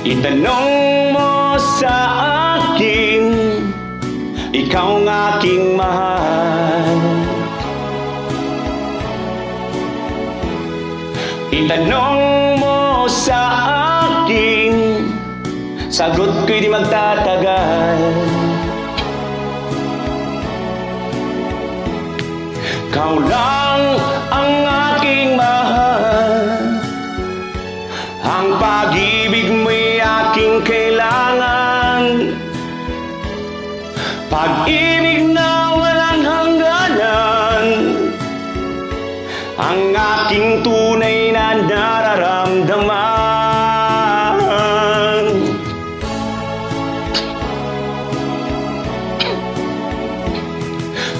Itanong mo sa akin, ikaw ang aking mahal. Itanong mo sa akin, sagot ko'y di magtatagal. Ikaw lang ang aking mahal, ang pag-ibig mo'y aking kailangan. Pag-ibig na walang hangganan, ang aking tunay na nararamdaman.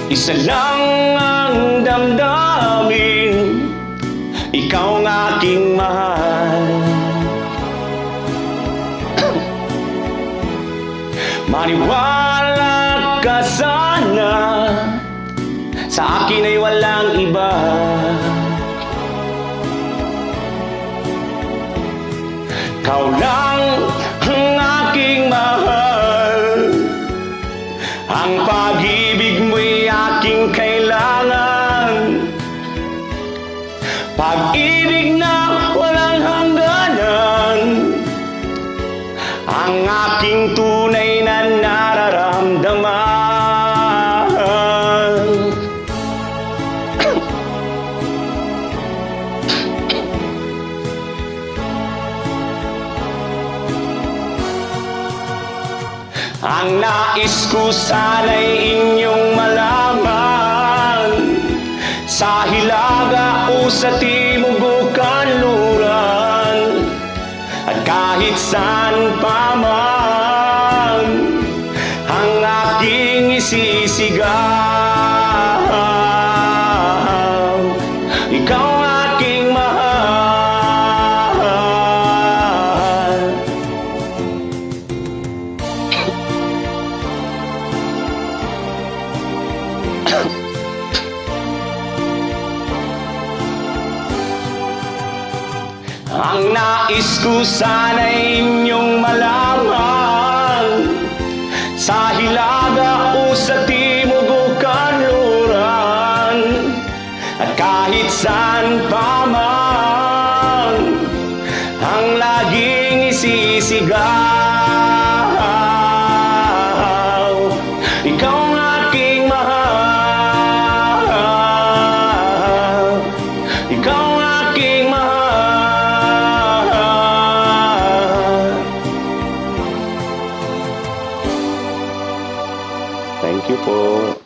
Isa lang ang damdamin, ikaw ang aking mahal. Maniwala ka sana, sa akin ay walang iba. Ikaw lang ang aking mahal, ang pag-ibig mo'y aking kailangan. Pag-ibig na walang hangganan, ang aking tunay na nararamdaman. Ang nais ko sana'y inyong malaman, sa Hilaga o sa Timog o Kanluran, at kahit saan pa man, ang aking isisigaw, ikaw ang aking mahal. Ang nais ko sana'y inyong malaman, sa Hilaga o sa Timog o Kanluran, at kahit saan pa man, ang laging isisigaw, ikaw ang aking mahal. Ikaw ang aking mahal. Thank you po.